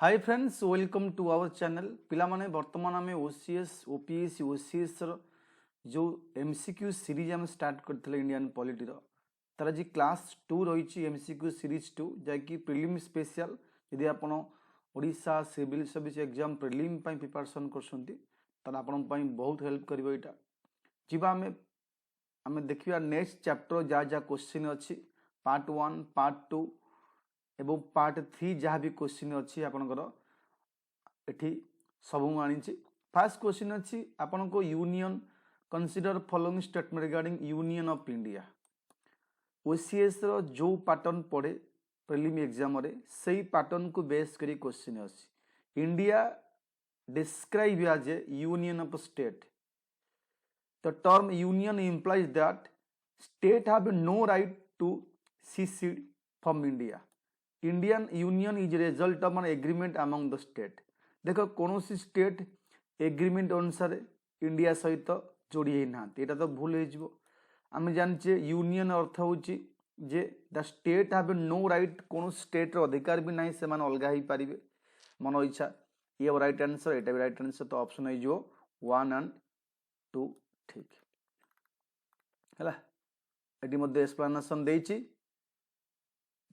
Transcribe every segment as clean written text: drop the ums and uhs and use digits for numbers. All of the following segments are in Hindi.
Hi friends welcome to our channel पिला माने वर्तमान आम ओसीएस ओपीएस ओसीएस जो एमसीक्यू सीरीज आम स्टार्ट करते इंडियन पॉलिटी तार आज क्लास 2 रही एमसीक्यू सीरीज 2 जैकि प्रिलिम स्पेशल यदि आपण Odisha civil service exam prelim preparation कर बहुत हेल्प कर यहाँ जीवा आम देखा नेक्स्ट चैप्टर जहाँ जहाँ क्वेश्चन अच्छी पार्ट 1 पार्ट 2 एवं पार्ट 3 जहाँ भी क्वेश्चन अच्छी आपंकर एठी सब आनी फास्ट क्वेश्चन अच्छी आपण को union consider following statement regarding union of India ओसीएस रो जो पैटर्न पड़े प्रीलिम एग्जाम रे सही पैटर्न को बेस करी क्वेश्चन अच्छी India describe as a union of state the term union implies that state have no right to secede from India. Indian Union is a result of an agreement among the state. देखो कौन सी स्टेट एग्रीमेंट अनुसार इंडिया सहित जोड़ी ही ना ये तो भूल हो आम जाने यूनियन अर्थ हूँ जे the state have no right कौन स्टेट अधिकार भी ना से अलग हो पारे मन इच्छा ये राइट आंसर यहाँ भी राइट आंसर तो ऑप्शन हो 1 and 2 ठीक है ये एक्सप्लेनेशन देछि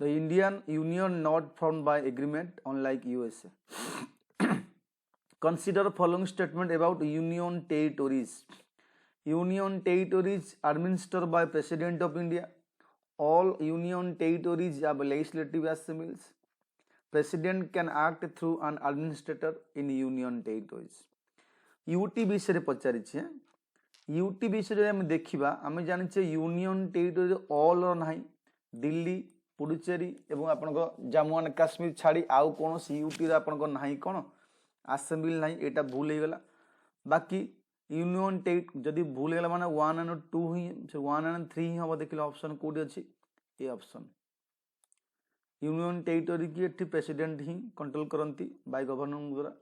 The Indian Union not formed by agreement unlike USA. Consider following statement about Union territories. Union territories administered by President of India. All Union territories have legislative assemblies. President can act through an administrator in Union territories. UT विषय पचारि UT विषय में देखा आम जाने यूनियन टेरिटोरी ऑल ना दिल्ली पुडुचेरी एवं आपन जम्मू एंड काश्मीर छाड़ी आउ कौन यूटी आपन ना कौन आसेम्बली ना यहाँ भूल हो गला बाकी यूनियन टेट जदि भूल होगा माने 1 and 2 ही 1 and 3 ही हम देखिए ऑप्शन कोडी अच्छी ये ऑप्शन यूनियन टेरिटोरी की एठी प्रेसिडेंट ही कंट्रोल करती बाय गवर्नर द्वारा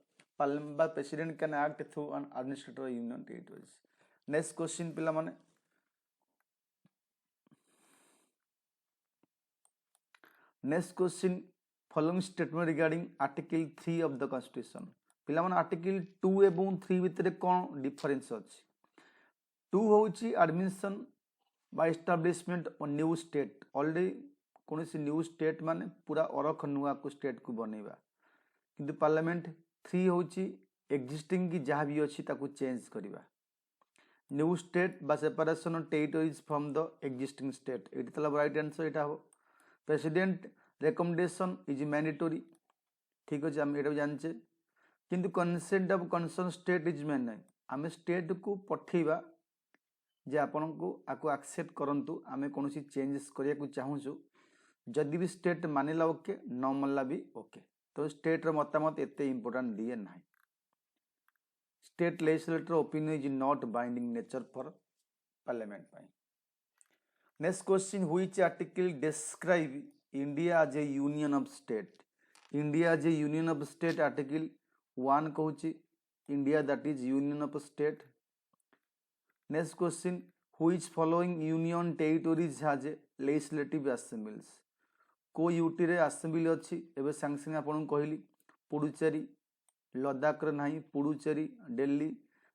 parliament president can act through an administrator union territories next question पिला माने next question following statement regarding article 3 of the constitution पिला माने आर्टिकल 2 एवं 3 भितर कौन डिफरेंस अछि 2 होची admission by establishment on new state already कौन सी न्यू स्टेट माने पूरा अरख नुआ को स्टेट को बनैबा किंतु पार्लियामेंट 3 होची एग्जिस्टिंग की जहाँ भी अच्छी ताको चेंज करवा न्यू स्टेट बा separation of territories from the existing state eighty तला राइट आंसर एटा हो प्रेसिडेंट रेकमेंडेशन इज मैंडेटरी ठीक अच्छे आम ये जाने किंतु consent of concern state is man ना आम स्टेट को पठेबा जे आपण को आको एक्सेप्ट करंतु आमे कौन सी चेंजेस करिया को चाहूछु जदि भी स्टेट मानिला ओके न मानला भी ओके तो स्टेट रो मतामत एते इंपोर्टेंट दिए ना state legislature opinion is not binding nature for parliament पाई next question which article describe India as a union of state India as a union of state article 1 कहूची India that is union of state next question which following union territories has a legislative assemblies को यूटी रे असेंबली अच्छी एबे संग संग आपन कहली पुडुचेरी लद्दाख रे नाही Puducherry Delhi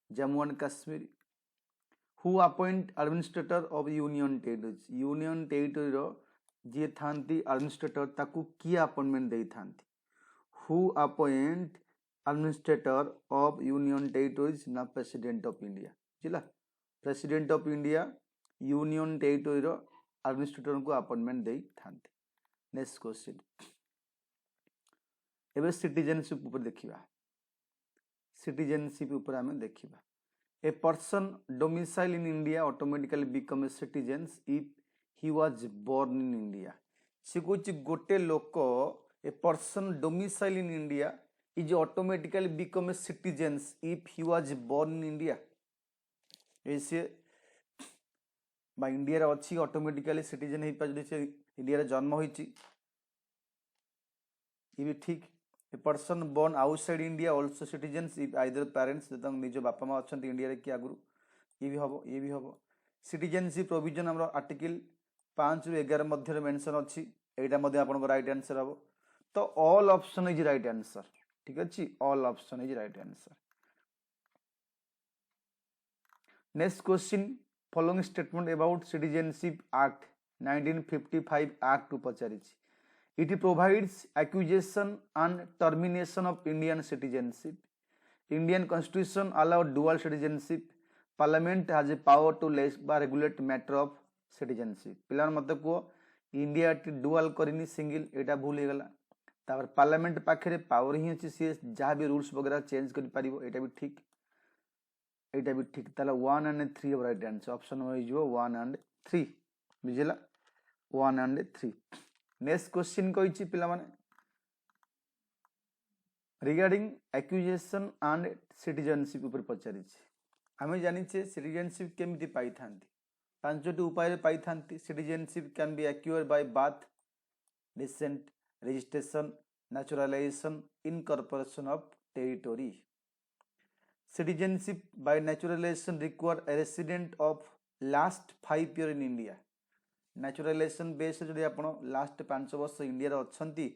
Jammu and Kashmir who appoint administrator of union territory रो जे थांती एडमिनिस्ट्रेटर ताकू की अपॉइंटमेंट दे थांती who appoint administrator of union territories ना प्रेसिडेंट ऑफ इंडिया जिला president of India union territory रो एडमिनिस्ट्रेटर को अपॉइंटमेंट दे थांती नेक्स्ट क्वेश्चन एबे सिटीजनशिप ऊपर देखिबा सिटीजनशिप ऊपर हमें देखिबा A person domicile in India automatically become a citizen if he was born in India. से कुछ गोटे लोक a person domicile in India is automatically become a citizen if he was born in India. ऐसे बा इंडिया रे अच्छी ऑटोमेटिकली सिटीजन ही पाज से इंडिया रे जन्म होईची ये भी ठीक a person born outside India also citizens if either parents निज बापा माँ अच्छा इंडिया रे कि आगु ये भी हम सिटीजनशिप प्रोविजन आम आर्टिकल 5 ରୁ 11 मध्य मेंशन अच्छी यहाँ राइट आंसर हम तो all option is right answer ठीक अच्छे all option is right answer. Next question following statement about citizenship act 1955 act पचारि it provides acquisition and termination of Indian citizenship Indian constitution allow dual citizenship parliament has a power to regulate matter of citizenship पिला मत कह इंडिया डुअल करनी सिंगल एटा भूल हो गला तापर पार्लियामेंट पाखे पावर ही अच्छी सी जहाँ भी रूल्स वगैरह चेंज कर पारिबो एटा भी ठीक एटा भी ठीक ताला 1 and 3 of right answer option हो जो 1 एंड 3 बुझिला 1 एंड 3। नेक्स्ट क्वेश्चन कहिछि पिला माने रिगार्डिंग एक्विजिशन एंड सिटीजनशिप ऊपर पचारि आमे जानिछे सिटीजनशिप केमिति पाई थांती पांचटी उपाय पाई थांती citizenship can be acquired by birth descent registration naturalization incorporation of territory citizenship by naturalization require a resident of last 5 year in India naturalization base जदि आपण लास्ट 5 वर्ष इंडिया रे अछंती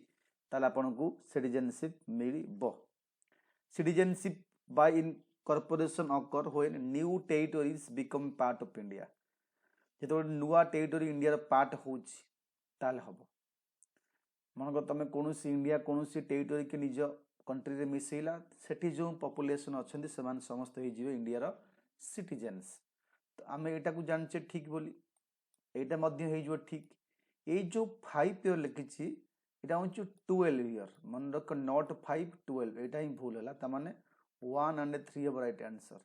ताला आपण को सिटीजनशिप मिलिबो citizenship by incorporation occur when new territories become part of India जेतो नुवा टेरिटोरी इंडिया रो पार्ट होची ताल हबो मन तुम कौन इंडिया कौन टेरिटोरी के निज कंट्री रे मिसेला सेठी जो पॉपुलेशन अच्छा से समस्त हो इंडिया सिटीजेन्स तो आम यहाँ को जानचे ठीक बोली यहाँ ठीक ये जो 5 ईयर लिखी यहाँ हूँ 12 ईयर मन रख नॉट 5 12 यहाँ ही भूल है माने 1 एंड 3 ऑफ राइट आंसर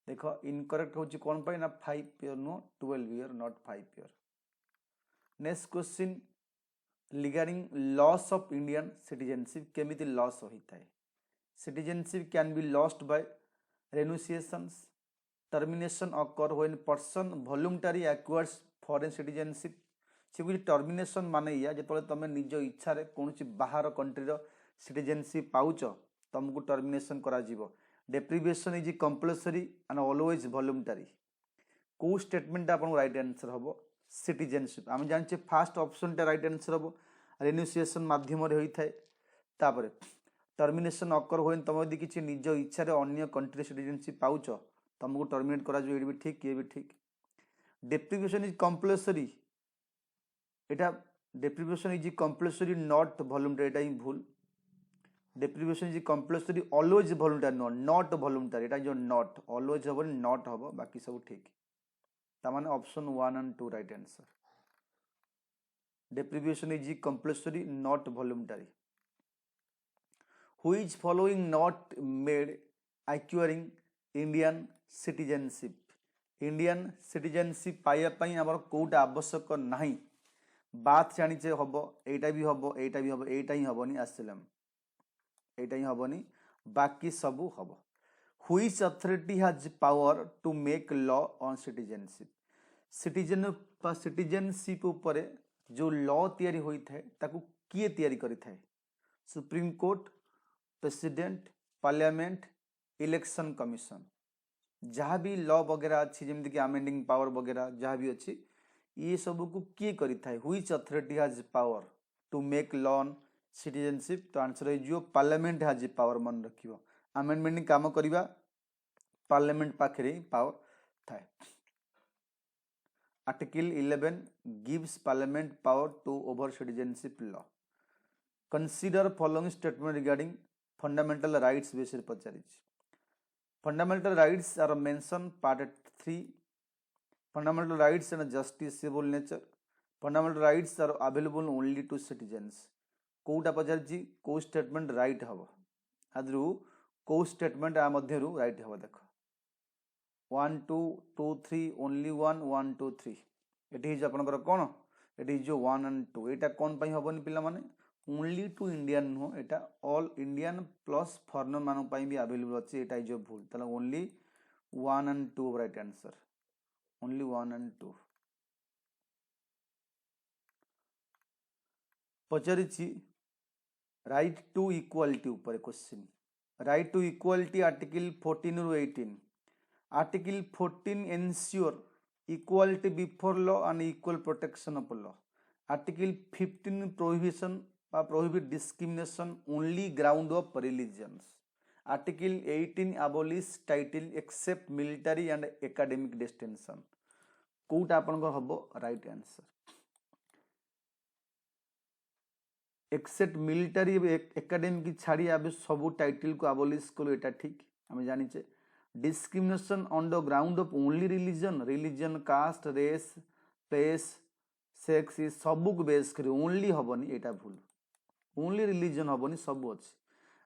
देख इनकरेक्ट हूँ कौन पाई ना 5 ईयर नुह 12 year not 5 year. Next question regarding loss of Indian citizenship केमिति लॉस होता है citizenship can be lost by renunciations termination occur when person voluntary acquires foreign citizenship से कुछ टर्मिनेशन माने या जो तुम निज इच्छा रे कौन बाहर कंट्री सिटीजनशिप पाउच तुमको टर्मिनेशन करा जीवो deprivation is compulsory and always voluntary को स्टेटमेंट आपन राइट आंसर हबो सिटीजनशिप आम जाने फास्ट ऑप्शन टा राइट आंसर हम रेन्यूसिएशन माध्यम होता है तापर टर्मिनेशन अकर हुए तुम यदि किसी निज इच्छा अन्य कंट्री सिटीजनशिप पाउच तुमको टर्मिनेट करा ये भी ठीक ये भी ठीक deprivation is compulsory Etah deprivation is compulsory not voluntary एटा ही भूल deprivation is compulsory always voluntary not voluntary एटा जो नॉट ऑलवेज हम नॉट हम बाकी सब ठीक तामाने option 1 and 2 right answer deprivation is compulsory not voluntary which following not made acquiring Indian citizenship पाइया पई हमर कोटा आवश्यक नाही बात जानि जे हबो एटा भी हबो एटा भी हबो एटा ही हबोनी आसलम एटा ही हबोनी बाकी सब हबो which authority has power to make law on citizenship citizenship उपरे जो लॉ तैयारी होई थाए ताकू किए तैयारी करि थाए supreme court president parliament election commission जहाँ भी लॉ वगैरह अच्छी जमीन कि अमेंडिंग पावर वगैरह जहाँ भी अच्छी ये सब को किए करि थाए which authority has power to make law on citizenship तो आंसर है जो पार्लियामेंट हैज पावर मन रखियो अमेंडमेंट काम करवा पार्लियामेंट पाखे पावर थाए Article 11 gives Parliament power to over citizenship law. Consider following statement regarding fundamental rights based pacharich. Fundamental rights are mentioned part 3. Fundamental rights and justiciable nature. Fundamental rights are available only to citizens. Kota पचारछि को स्टेटमेंट राइट हबो आदरु को स्टेटमेंट आ मध्यरु राइट हबो देखो 1 2 2 3 ओनली 1 1 2 3 एटी हिज आपनकर कोन एटी जो 1 एंड 2 एटा कोन पई हबोनी पिला माने ओनली टू इंडियन नो एटा ऑल इंडियन प्लस फॉरेनर मानो पई भी अवेलेबल अछि एटा जो भूल तला only 1 and 2 right answer only 1 and 2 पचारिछि राइट टू इक्वालिटी ऊपर क्वेश्चन राइट टू इक्वालिटी आर्टिकल 14 रु 18 Article 14 ensure equality before law and equal protection of law. Article 15 prohibition বা prohibit discrimination only ground of religions. Article 18 abolish title except military and academic distinction. কোটা আপনার হব right answer. Except military academic छाड़ी आबे सबू टाइटल को अबोलिश कलु एटा ठीक आम जानिचे। Discrimination on the ground of only religion caste race place sex ये सबू को बेस करी ओनली हबनी एटा भूल ओनली रिलीजन हबनी सबू अच्छे।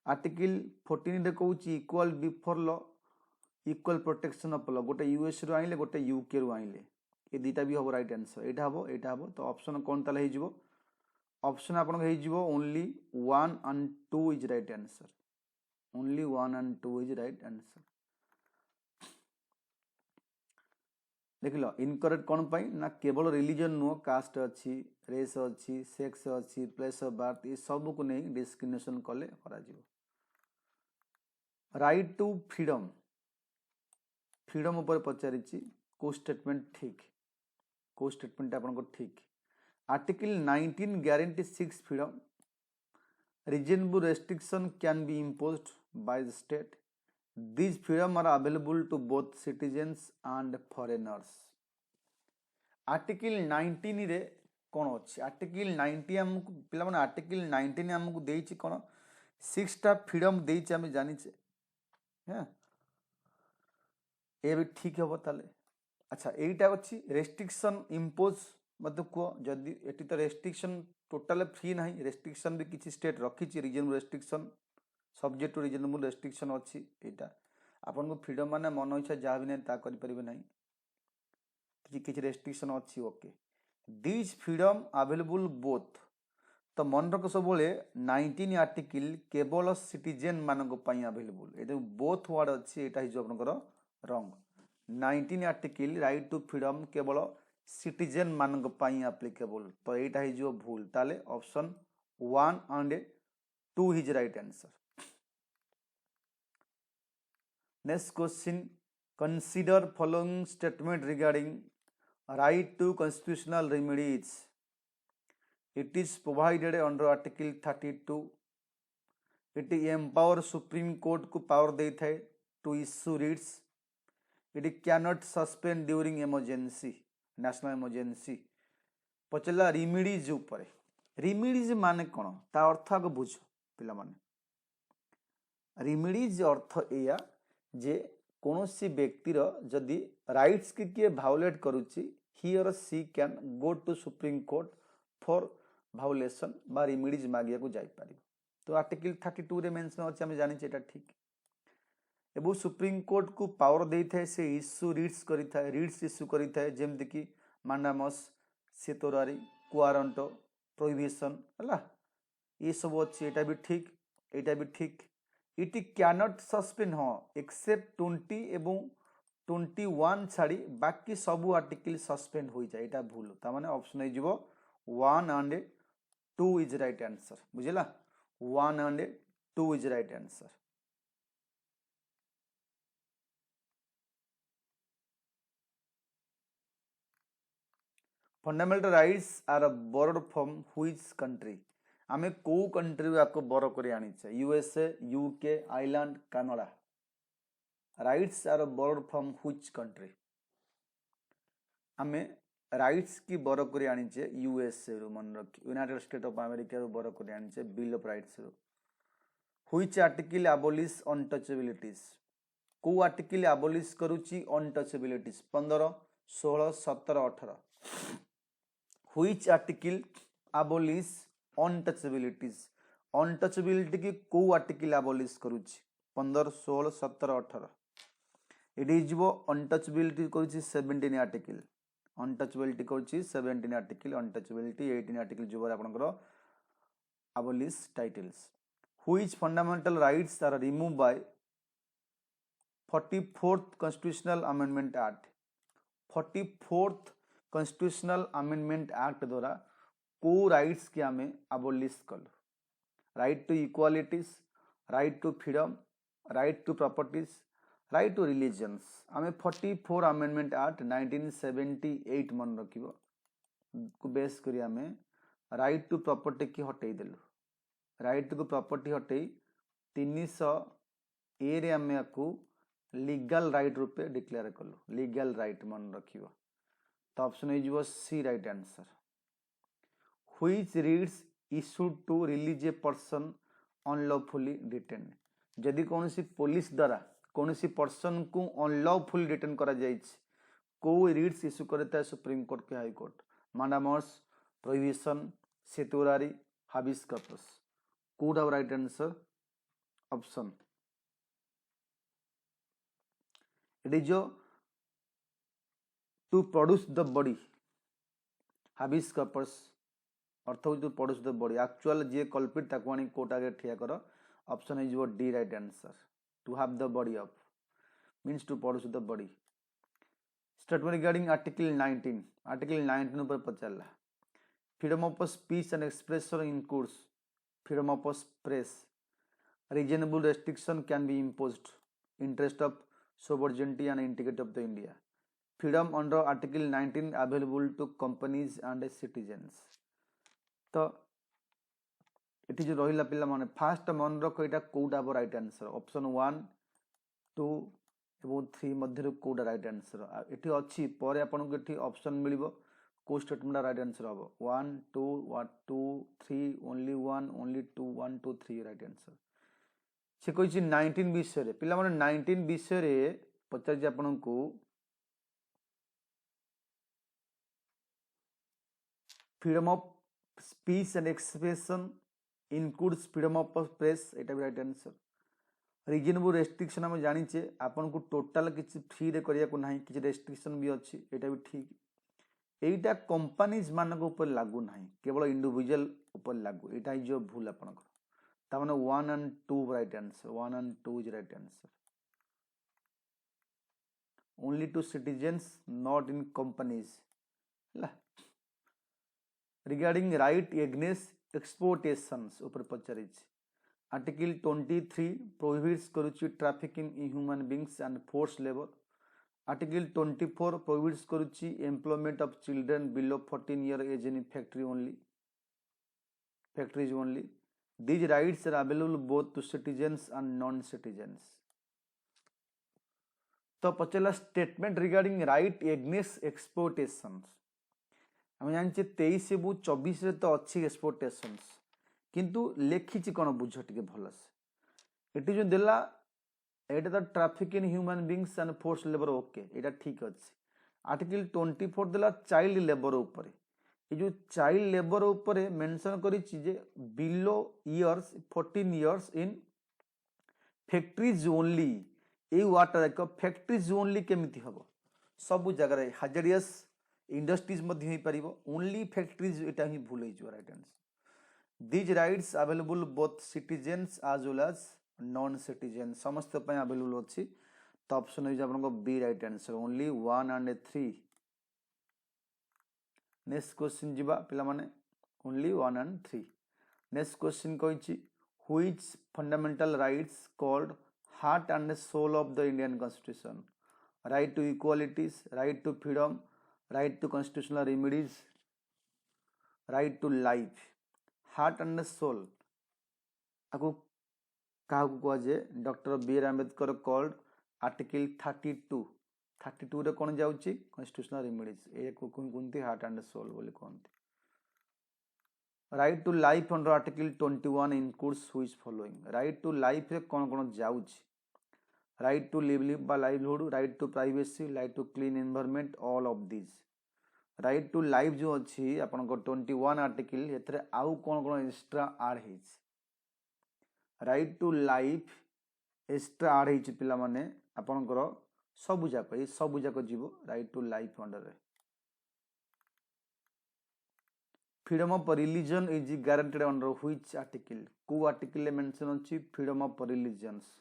आर्टिकल 14 रे कहूँ equal before law equal protection of law गोटे यूएस रु आइले गोटे यूके रु आइले ये दुटा भी हम राइट आंसर एटा हम तो ऑप्शन कौन ताले हो ऑप्शन आपन only 1 and 2 is right answer only 1 and 2 is right answer. देख लो इनकरेक्ट कौन पाई ना केवल रिलीजन नुह कास्ट अच्छी रेस अच्छी सेक्स अच्छी प्लेस ऑफ बर्थ ये सब को नहीं डिस्क्रिमिनेशन कले राइट टू फ्रीडम फ्रीडम ऊपर पचारि को स्टेटमेंट ठीक को स्टेटमेंट आपन ठीक। Article 19 guarantees 6 freedom. Reasonable restriction can be imposed by the state. These freedom are available to both citizens and foreigners. Article 19 रे कौन अच्छे आर्टिकल 90 आमको पिला माने आर्टिकल 19 आमको देइछि कोन 6 टा फ्रीडम देइछि आमे जानिछे हैं ए भी ठीक हबो ताले। अच्छा एटा अछि रेस्ट्रिक्शन इंपोज मतलब कह जदि एटी तो रेस्ट्रिक्शन टोटाल फ्री ना रेस्ट्रिक्शन भी किसी स्टेट रखी reasonable restriction subject to reasonable restriction अच्छी यहाँ आपन को फ्रीडम माने मन इच्छा जहाँ भी नहीं करें ना किसी रेस्ट्रिक्शन अच्छी okay. This freedom available both तो मन रख सब 19 आर्टिकल केवल सिटीजेन मानक अवेलेबल ये बोथ वर्ड अच्छी यहाँ हो रंग 19 आर्टिकल राइट टू फ्रीडम केवल सिटीजेन मानक एप्लिकेबल तो यहाँ हो भूल ताले option 1 and 2 is right answer. Next question consider following statement regarding right to constitutional remedies. It is provided under article 32 it empower supreme court को पावर दे थाए to issue writs it cannot suspend during emergency national emergency पचला रिमेडीज ऊपर रिमेडीज माने कौन ता अर्थ आग बुझ पिला माने रिमेडीज अर्थ एया जे कोनोसी व्यक्तिर जदि राइट्स के किए भायोलेट करूची ही और she can go to supreme court for violation बा रिमेडीज मागिया को जाई पारिबो तो आर्टिकल 32 रे मेंशन अछि हम जानि एटा ठीक एबो सुप्रीम कोर्ट को पावर दे थाए से इश्यू रिट्स करि थाए रिट्स इश्यू करि थाए जेमति कि मांडामस सेतोरारी क्वारंटो प्रोहिबिशन हला ये सब अच्छी एटा भी ठीक इट कैनॉट सस्पेंड हाँ एक्सेप्ट 20 एवं 21 छाड़ी बाकी सब आर्टिकल सस्पेंड हो जाए एटा भूल ता माने ऑप्शन हो 1 and 2 इज राइट आंसर बुझला 1 and 2 is right answer. Fundamental rights are borrowed from which country आमे को कंट्री को बोरो करी आनिछे USA UK Ireland Canada rights are borrowed from which country आमे राइट्स की बोरो करी आनिछे यूएसए रु मन रख यूनाइटेड स्टेट ऑफ अमेरिका रु बोरो करी आनिछे बिल ऑफ राइट्स रु। व्हिच आर्टिकल अबॉलिश अनटचेबिलिटीज को आर्टिकल अबॉलिश करूची अनटचेबिलिटीज 15 16 17 18 व्हिच आर्टिकल अबॉलिश अनटचेबिलिटी की को आर्टिकल अबॉलिश करूची 15 16 17 18 इट इज वो अनटचेबिलिटी करूची 17 आर्टिकल अनटचेबिलिटी करूची 17 आर्टिकल अनटचेबिलिटी 18 आर्टिकल जो आपनकर abolish titles. Which fundamental rights are remove by 44th constitutional amendment act 44th constitutional amendment act द्वारा को राइट्स के आमे अबॉलिश कल right to equalities right to freedom right to properties right to religions आमे 44 अमेंडमेंट एक्ट 1978 मन रखिबो को बेस करी आमे राइट टू प्रॉपर्टी की हटई देलु राइट टू प्रॉपर्टी हटई 300 ए रे आम को लीगल राइट रूपे डिक्लेयर कलु लीगल राइट मन रखिबो तो ऑप्शन हो C right answer which writs issued to release a person unlawfully detain जदि कौन सी पुलिस द्वारा कौन सी पर्सन को अनलॉफुली डिटेन करा जायछि को रीड्स इश्यू करता है सुप्रीम कोर्ट के high court mandamus prohibition certiorari habeas corpus could have right answer option it is your to produce the body habeas corpus अर्थ हो to produce the body actual जे कल्पिट ताको आनी कोर्ट आगे ठिया कर ऑप्शन इज वो D right answer to have the body of means to produce the body statement regarding article 19 ऊपर पचारला freedom of speech and expression includes freedom of press reasonable restriction can be imposed interest of sovereignty and integrity of the India freedom under article 19 available to companies and citizens तो ये जो रहा पिला माने फास्ट मन रख यहाँ कौटा हम राइट आंसर ऑप्शन 1 2 और 3 मध्य कौटा राइट आंसर ये अच्छी पर आपको ये ऑप्शन मिल कौ स्टेटमेंट राइट आंसर हम 1 2 1 2 3 ओनली 1 ओनली 2 1 2 3 राइट आंसर से कही 19 विषय पिला माने 19 विषय पचार आपण को freedom of speech and expression includes freedom of press एटा भी राइट आंसर रीजनेबल रेस्ट्रिक्शन हम जानिचे आपन को टोटल किसी फ्री रे करिया को नाही किसी रेस्ट्रिक्शन भी अच्छी एटा भी ठीक एटा कंपनीज मानक ऊपर लागू नाही केवल इंडिविजुअल ऊपर लागू एटा ही जो भूल आपन को ता माने 1 and 2 right answer 1 and 2 is right answer only to citizens not in companies ला रिगार्डिंग राइट एग्नेस्ट एक्सपोर्टेशंस ऊपर पचारि आर्टिकल 23 प्रोहिबिट्स करुची trafficking in human beings and force labour article 24 prohibits करुची employment of children below 14 year age in factories only these rights are available both to citizens and non citizens तो पचला statement regarding right against exploitations हम जानचे 23 एवं 24 रे तो अच्छी एक्सपोर्टेशंस किंतु लेखिची कौन बुझ टिके भलस एटी जो देला एटा तो traffic in human beings and force labour okay एटा ठीक अछि आर्टिकल 24 देला चाइल्ड लेबर ऊपर ये जो चाइल्ड लेबर ऊपर मेंशन करी जे below years 14 years in factories only a वाटर एक फैक्ट्रीज ओनली केमिति हबो सब जगह हाजरियस इंडस्ट्रीज मध्य ही परिबो ओनली फैक्ट्रीज एटा ही भूल हो right answer these rights available both citizens as well as non citizen समस्त पय अवेलेबल अछि तो ऑप्शन हो आपनको B right answer only 1 and 3 next question जिबा पिला माने only 1 and 3 next question कहिछि which fundamental rights called heart and soul of the Indian constitution right to equalities right to freedom right to constitutional remedies right to life heart and soul आको कहा को जे doctor B R Ambedkar called article 32 रे कोन जाउची कॉन्स्टिट्यूशनल रेमेडीज ए को कोनती हार्ट एंड सोल बोली कोनती right to life under article 21 includes which following right to life रे कोन कोन जाउची राइट टू लिव बा livelihood right to privacy right to clean environment all of this right to life जो अच्छी आपन को 21 आर्टिकल एतरे आउ कोन कोन एक्स्ट्रा ऐड हेछि right to life extra add हेछि पिला माने आपन को सब जाक जीवो राइट टू लाइफ अंडर रे freedom of religion is guaranteed under which article को आर्टिकल ले मेंशन अछि freedom of religions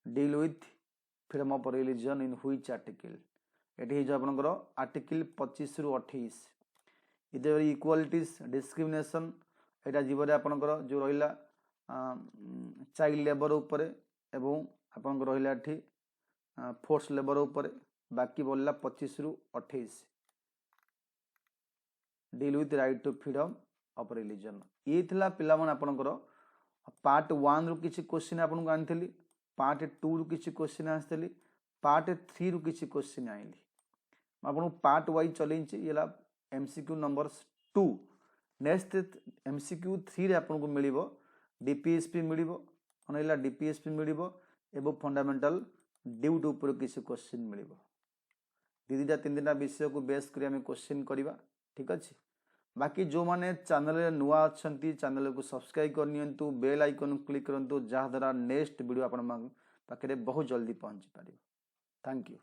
deal with freedom of religion in which article eighty जो आपनकर आर्टिकल 25 रु 28 इधर इक्वालिटीज डिस्क्रिमिनेशन एटा जीवरे आपनकर जो रहिला चाइल्ड लेबर ऊपर एवं आपनकर रहिला एठी फोर्स लेबर ऊपर बाकी बोलला 25 रु 28 deal with right to freedom of religion. ये थिला पिलामन आपनकर पार्ट 1 रु किछि क्वेश्चन आपन आनी, पार्ट 2 रु किछि क्वेश्चन आसली, पार्ट 3 रु किछि क्वेश्चन आइली। आपन पार्ट वाइज चलेछि ये एमसीक्यू नंबर 2। नेक्स्ट एमसीक्यू 3 रे आपन को मिलिबो डीपीएसपी मिलिबो, अनैला डीपीएसपी मिलिबो एवं फंडामेंटल ड्यूट ऊपर किसी क्वेश्चन मिलिबो। दीदा 3 विषय को बेस करी हमें क्वेश्चन करवा, ठीक अच्छे। बाकी जो माने चैनल नुआ अच्छा चैनल को सब्सक्राइब करनियंतु, बेल आइकन क्लिक करंतु, जहाँ द्वारा नेक्स्ट वीडियो आपण पाखे बहुत जल्दी पहुंची पारिबो। Thank you.